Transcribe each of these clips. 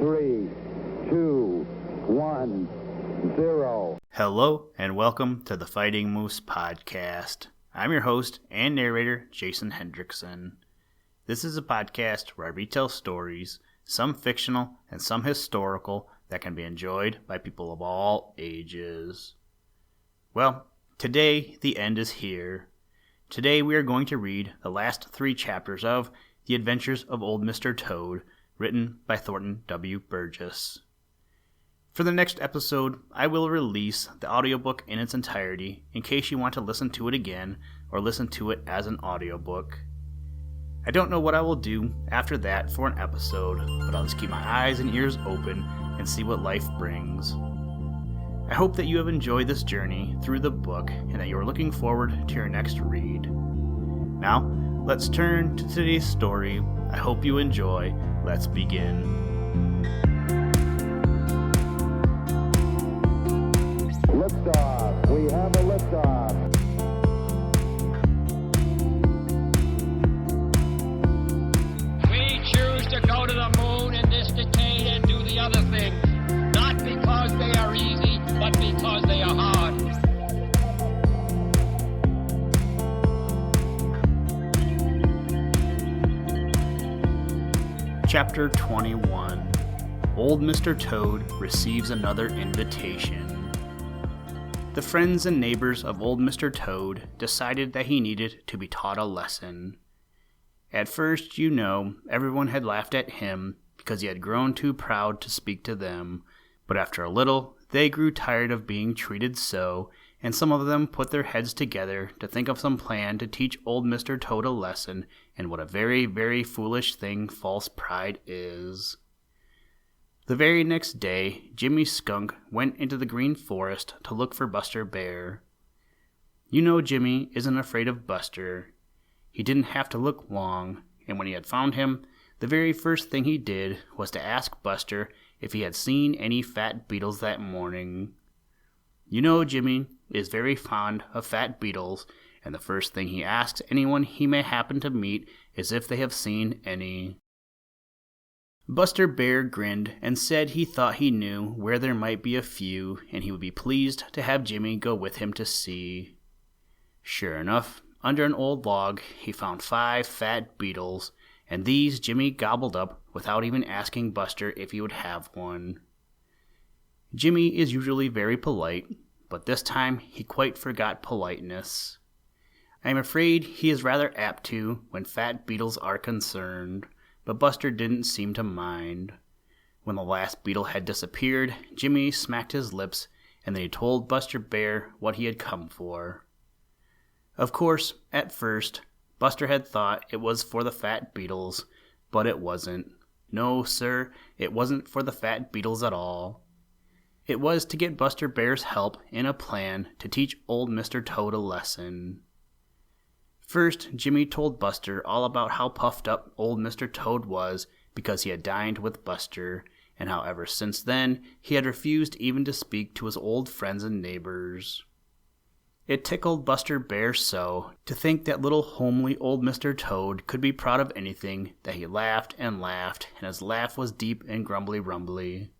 3, 2, 1, 0. Hello and welcome to the Fighting Moose Podcast. I'm your host and narrator, Jason Hendrickson. This is a podcast where I retell stories, some fictional and some historical, that can be enjoyed by people of all ages. Well, today the end is here. Today we are going to read the last 3 chapters of The Adventures of Old Mr. Toad, written by Thornton W. Burgess. For the next episode, I will release the audiobook in its entirety in case you want to listen to it again or listen to it as an audiobook. I don't know what I will do after that for an episode, but I'll just keep my eyes and ears open and see what life brings. I hope that you have enjoyed this journey through the book and that you are looking forward to your next read. Now, let's turn to today's story. I hope you enjoy. Let's begin. Liftoff. We have a liftoff. We choose to go to the moon in this decade and do the other things, not because they are easy, but because they are hard. Chapter 21. Old Mr. Toad receives another invitation. The friends and neighbors of Old Mr. Toad decided that he needed to be taught a lesson. At first, everyone had laughed at him because he had grown too proud to speak to them, but after a little, they grew tired of being treated so, and some of them put their heads together to think of some plan to teach Old Mr. Toad a lesson and what a very, very foolish thing false pride is. The very next day, Jimmy Skunk went into the Green Forest to look for Buster Bear. Jimmy isn't afraid of Buster. He didn't have to look long, and when he had found him, the very first thing he did was to ask Buster if he had seen any fat beetles that morning. Jimmy is very fond of fat beetles, and the first thing he asks anyone he may happen to meet is if they have seen any. Buster Bear grinned and said he thought he knew where there might be a few, and he would be pleased to have Jimmy go with him to see. Sure enough, under an old log he found 5 fat beetles, and these Jimmy gobbled up without even asking Buster if he would have one. Jimmy is usually very polite, but this time he quite forgot politeness. I am afraid he is rather apt to when fat beetles are concerned, but Buster didn't seem to mind. When the last beetle had disappeared, Jimmy smacked his lips, and then he told Buster Bear what he had come for. Of course, at first, Buster had thought it was for the fat beetles, but it wasn't. No, sir, it wasn't for the fat beetles at all. It was to get Buster Bear's help in a plan to teach Old Mr. Toad a lesson. First, Jimmy told Buster all about how puffed up Old Mr. Toad was because he had dined with Buster, and how ever since then he had refused even to speak to his old friends and neighbors. It tickled Buster Bear so to think that little homely Old Mr. Toad could be proud of anything that he laughed, and his laugh was deep and grumbly-rumbly.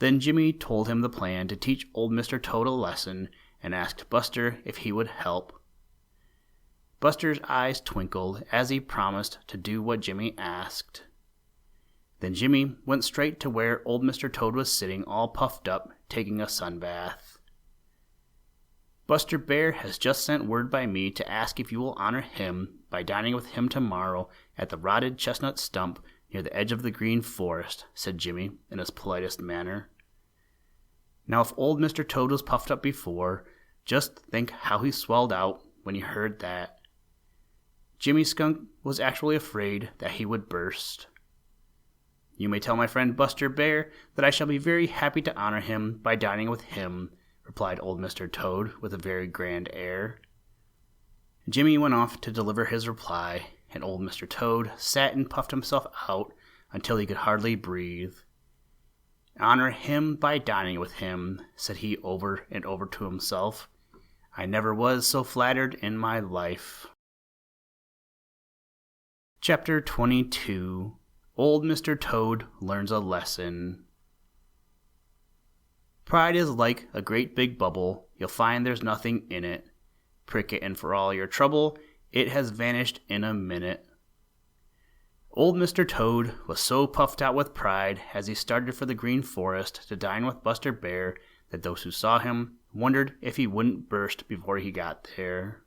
Then Jimmy told him the plan to teach Old Mr. Toad a lesson and asked Buster if he would help. Buster's eyes twinkled as he promised to do what Jimmy asked. Then Jimmy went straight to where Old Mr. Toad was sitting all puffed up, taking a sunbath. Buster Bear has just sent word by me to ask if you will honor him by dining with him tomorrow at the rotted chestnut stump near the edge of the Green Forest, said Jimmy in his politest manner. Now if Old Mr. Toad was puffed up before, just think how he swelled out when he heard that. Jimmy Skunk was actually afraid that he would burst. You may tell my friend Buster Bear that I shall be very happy to honor him by dining with him, replied Old Mr. Toad with a very grand air. Jimmy went off to deliver his reply, and Old Mr. Toad sat and puffed himself out until he could hardly breathe. Honor him by dining with him, said he over and over to himself. I never was so flattered in my life. Chapter 22. Old Mr. Toad learns a lesson. Pride is like a great big bubble. You'll find there's nothing in it. Prick it, and for all your trouble, it has vanished in a minute. Old Mr. Toad was so puffed out with pride as he started for the Green Forest to dine with Buster Bear that those who saw him wondered if he wouldn't burst before he got there.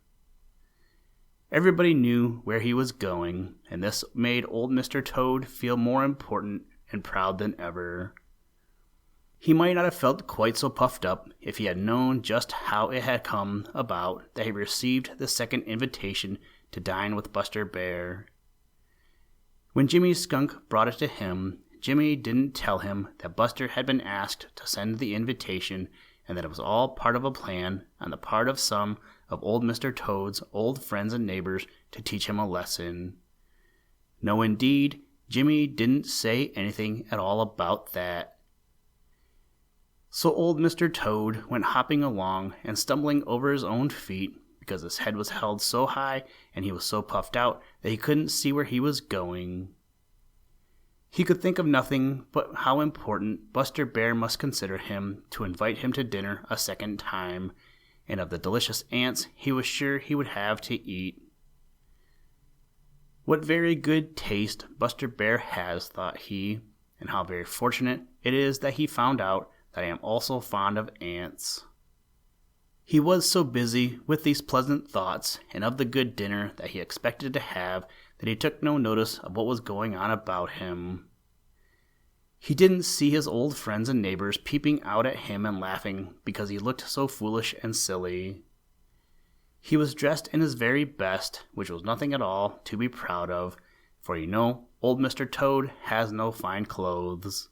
Everybody knew where he was going, and this made old Mr. Toad feel more important and proud than ever. He might not have felt quite so puffed up if he had known just how it had come about that he received the second invitation to dine with Buster Bear. When Jimmy Skunk brought it to him, Jimmy didn't tell him that Buster had been asked to send the invitation and that it was all part of a plan on the part of some of old Mr. Toad's old friends and neighbors to teach him a lesson. No, indeed, Jimmy didn't say anything at all about that. So old Mr. Toad went hopping along and stumbling over his own feet because his head was held so high and he was so puffed out that he couldn't see where he was going. He could think of nothing but how important Buster Bear must consider him to invite him to dinner a second time, and of the delicious ants he was sure he would have to eat. What very good taste Buster Bear has, thought he, and how very fortunate it is that he found out that I am also fond of ants. He was so busy with these pleasant thoughts and of the good dinner that he expected to have that he took no notice of what was going on about him. He didn't see his old friends and neighbors peeping out at him and laughing because he looked so foolish and silly. He was dressed in his very best, which was nothing at all to be proud of, for you know old Mr. Toad has no fine clothes.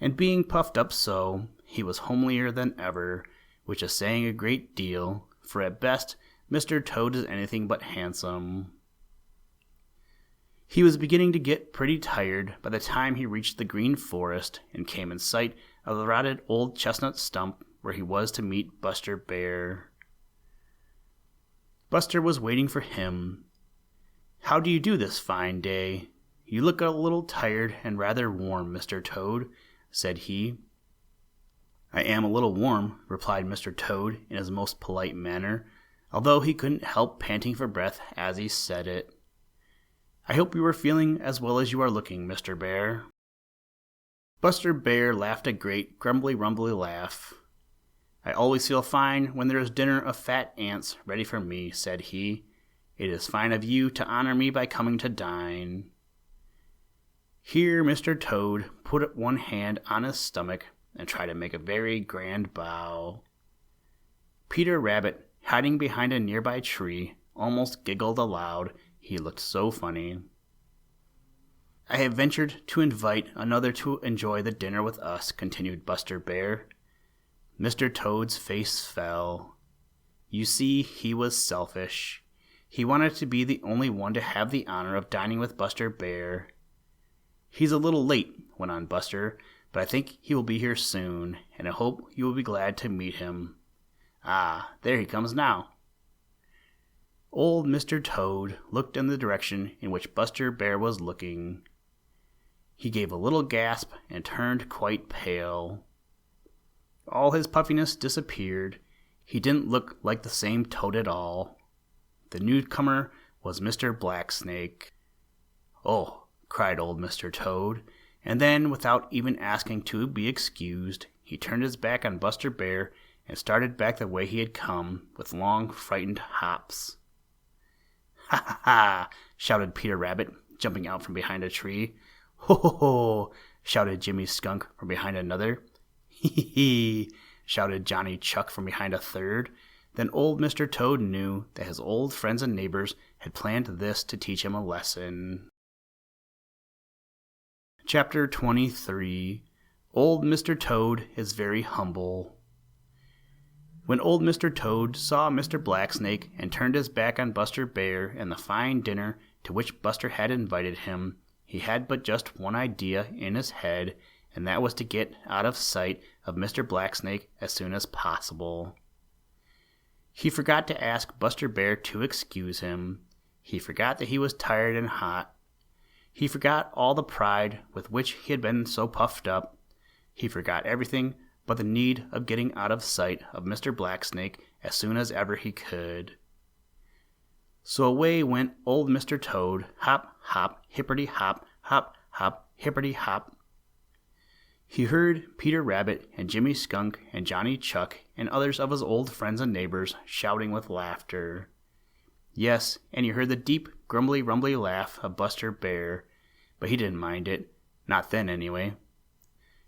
And being puffed up so, he was homelier than ever, which is saying a great deal, for at best Mr. Toad is anything but handsome. He was beginning to get pretty tired by the time he reached the Green Forest and came in sight of the rotted old chestnut stump where he was to meet Buster Bear. Buster was waiting for him. "How do you do this fine day? You look a little tired and rather warm, Mr. Toad," said he. "I am a little warm," replied Mr. Toad in his most polite manner, although he couldn't help panting for breath as he said it. "I hope you are feeling as well as you are looking, Mr. Bear." Buster Bear laughed a great grumbly-rumbly laugh. "I always feel fine when there is dinner of fat ants ready for me," said he. "It is fine of you to honor me by coming to dine." Here Mr. Toad put one hand on his stomach and tried to make a very grand bow. Peter Rabbit, hiding behind a nearby tree, almost giggled aloud. He looked so funny. "I have ventured to invite another to enjoy the dinner with us," continued Buster Bear. Mr. Toad's face fell. You see, he was selfish. He wanted to be the only one to have the honor of dining with Buster Bear. "He's a little late," went on Buster, "but I think he will be here soon, and I hope you will be glad to meet him. Ah, there he comes now." Old Mr. Toad looked in the direction in which Buster Bear was looking. He gave a little gasp and turned quite pale. All his puffiness disappeared. He didn't look like the same Toad at all. The newcomer was Mr. Blacksnake. "Oh," cried old Mr. Toad, and then, without even asking to be excused, he turned his back on Buster Bear and started back the way he had come, with long, frightened hops. "Ha ha ha!" shouted Peter Rabbit, jumping out from behind a tree. "Ho ho ho!" shouted Jimmy Skunk from behind another. "Hee hee hee!" shouted Johnny Chuck from behind a third. Then old Mr. Toad knew that his old friends and neighbors had planned this to teach him a lesson. Chapter 23. Old Mr. Toad is very humble. When old Mr. Toad saw Mr. Blacksnake and turned his back on Buster Bear and the fine dinner to which Buster had invited him, he had but just one idea in his head, and that was to get out of sight of Mr. Blacksnake as soon as possible. He forgot to ask Buster Bear to excuse him. He forgot that he was tired and hot. He forgot all the pride with which he had been so puffed up. He forgot everything but the need of getting out of sight of Mr. Blacksnake as soon as ever he could. So away went old Mr. Toad, hop, hop, hipperty-hop, hop, hop, hipperty-hop. He heard Peter Rabbit and Jimmy Skunk and Johnny Chuck and others of his old friends and neighbors shouting with laughter. Yes, and he heard the deep, grumbly-rumbly laugh of Buster Bear, but he didn't mind it, not then anyway.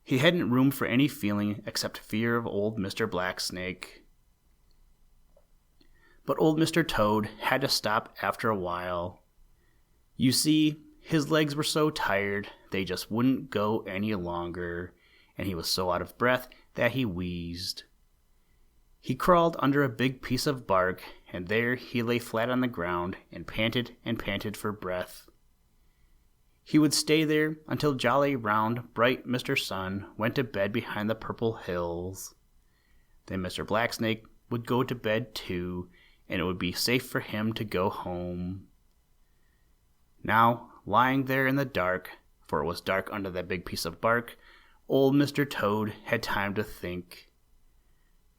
He hadn't room for any feeling except fear of old Mr. Blacksnake. But old Mr. Toad had to stop after a while. You see, his legs were so tired they just wouldn't go any longer, and he was so out of breath that he wheezed. He crawled under a big piece of bark, and there he lay flat on the ground and panted for breath. He would stay there until jolly, round, bright Mr. Sun went to bed behind the purple hills. Then Mr. Blacksnake would go to bed too, and it would be safe for him to go home. Now, lying there in the dark, for it was dark under that big piece of bark, old Mr. Toad had time to think.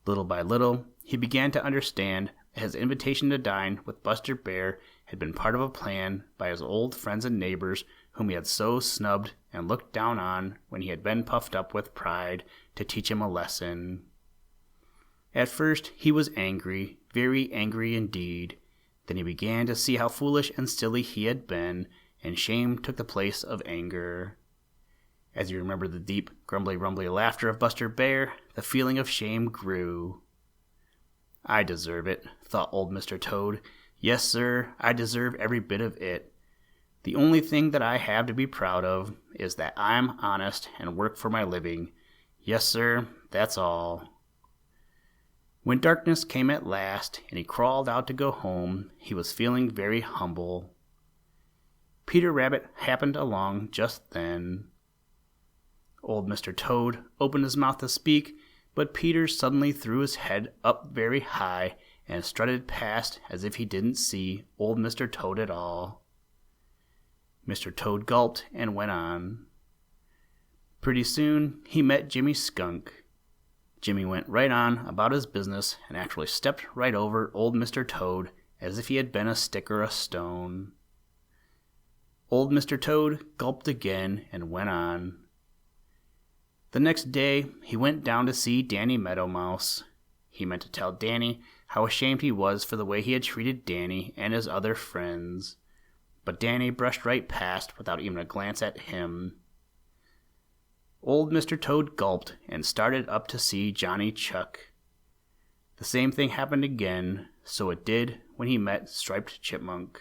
Little by little, he began to understand that his invitation to dine with Buster Bear had been part of a plan by his old friends and neighbors whom he had so snubbed and looked down on when he had been puffed up with pride, to teach him a lesson. At first he was angry, very angry indeed. Then he began to see how foolish and silly he had been, and shame took the place of anger. As he remembered the deep, grumbly-rumbly laughter of Buster Bear, the feeling of shame grew. I deserve it, thought old Mr. Toad. Yes, sir, I deserve every bit of it. The only thing that I have to be proud of is that I'm honest and work for my living. Yes, sir, that's all. When darkness came at last, and he crawled out to go home, he was feeling very humble. Peter Rabbit happened along just then. Old Mr. Toad opened his mouth to speak, but Peter suddenly threw his head up very high and strutted past as if he didn't see old Mr. Toad at all. Mr. Toad gulped and went on. Pretty soon he met Jimmy Skunk. Jimmy went right on about his business and actually stepped right over old Mr. Toad as if he had been a stick or a stone. Old Mr. Toad gulped again and went on. The next day he went down to see Danny Meadow Mouse. He meant to tell Danny how ashamed he was for the way he had treated Danny and his other friends. But Danny brushed right past without even a glance at him. Old Mr. Toad gulped and started up to see Johnny Chuck. The same thing happened again, so it did when he met Striped Chipmunk.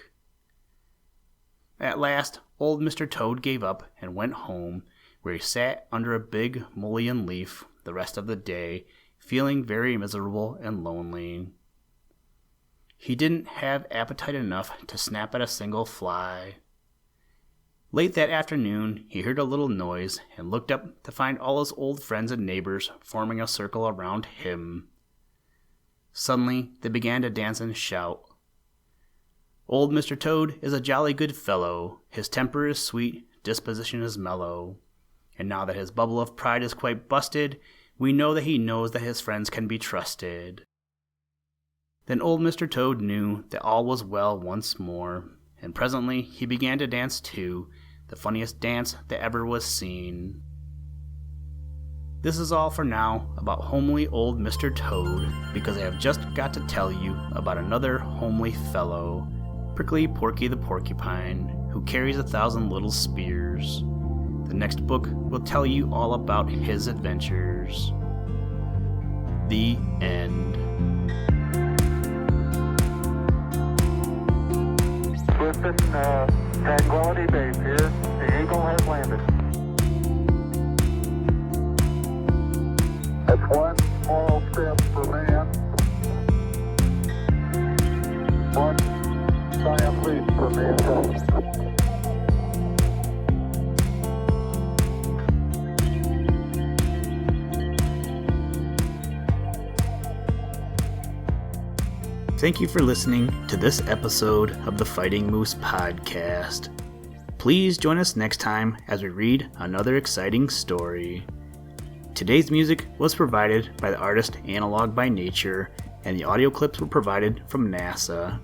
At last, old Mr. Toad gave up and went home, where he sat under a big mullein leaf the rest of the day, feeling very miserable and lonely. He didn't have appetite enough to snap at a single fly. Late that afternoon, he heard a little noise and looked up to find all his old friends and neighbors forming a circle around him. Suddenly, they began to dance and shout. Old Mr. Toad is a jolly good fellow. His temper is sweet, disposition is mellow. And now that his bubble of pride is quite busted, we know that he knows that his friends can be trusted. Then old Mr. Toad knew that all was well once more, and presently he began to dance too, the funniest dance that ever was seen. This is all for now about homely old Mr. Toad, because I have just got to tell you about another homely fellow, Prickly Porky the Porcupine, who carries 1,000 little spears. The next book will tell you all about his adventures. The end. Listen, Tranquility Base here. The Eagle has landed. That's one small step for man. One giant leap for mankind. Thank you for listening to this episode of the Fighting Moose Podcast. Please join us next time as we read another exciting story. Today's music was provided by the artist Analog by Nature, and the audio clips were provided from NASA.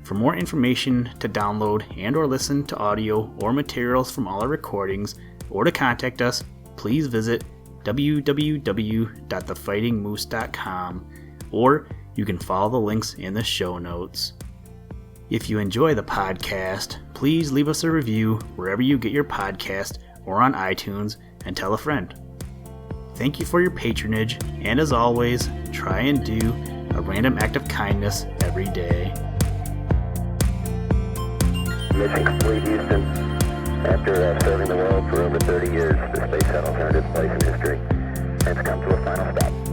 For more information to download and or listen to audio or materials from all our recordings, or to contact us, please visit www.thefightingmoose.com, or you can follow the links in the show notes. If you enjoy the podcast, please leave us a review wherever you get your podcast or on iTunes, and tell a friend. Thank you for your patronage, and as always, try and do a random act of kindness every day. Mission complete, Houston. After serving the world for over 30 years, the space shuttle's earned its place in history, and it's come to a final stop.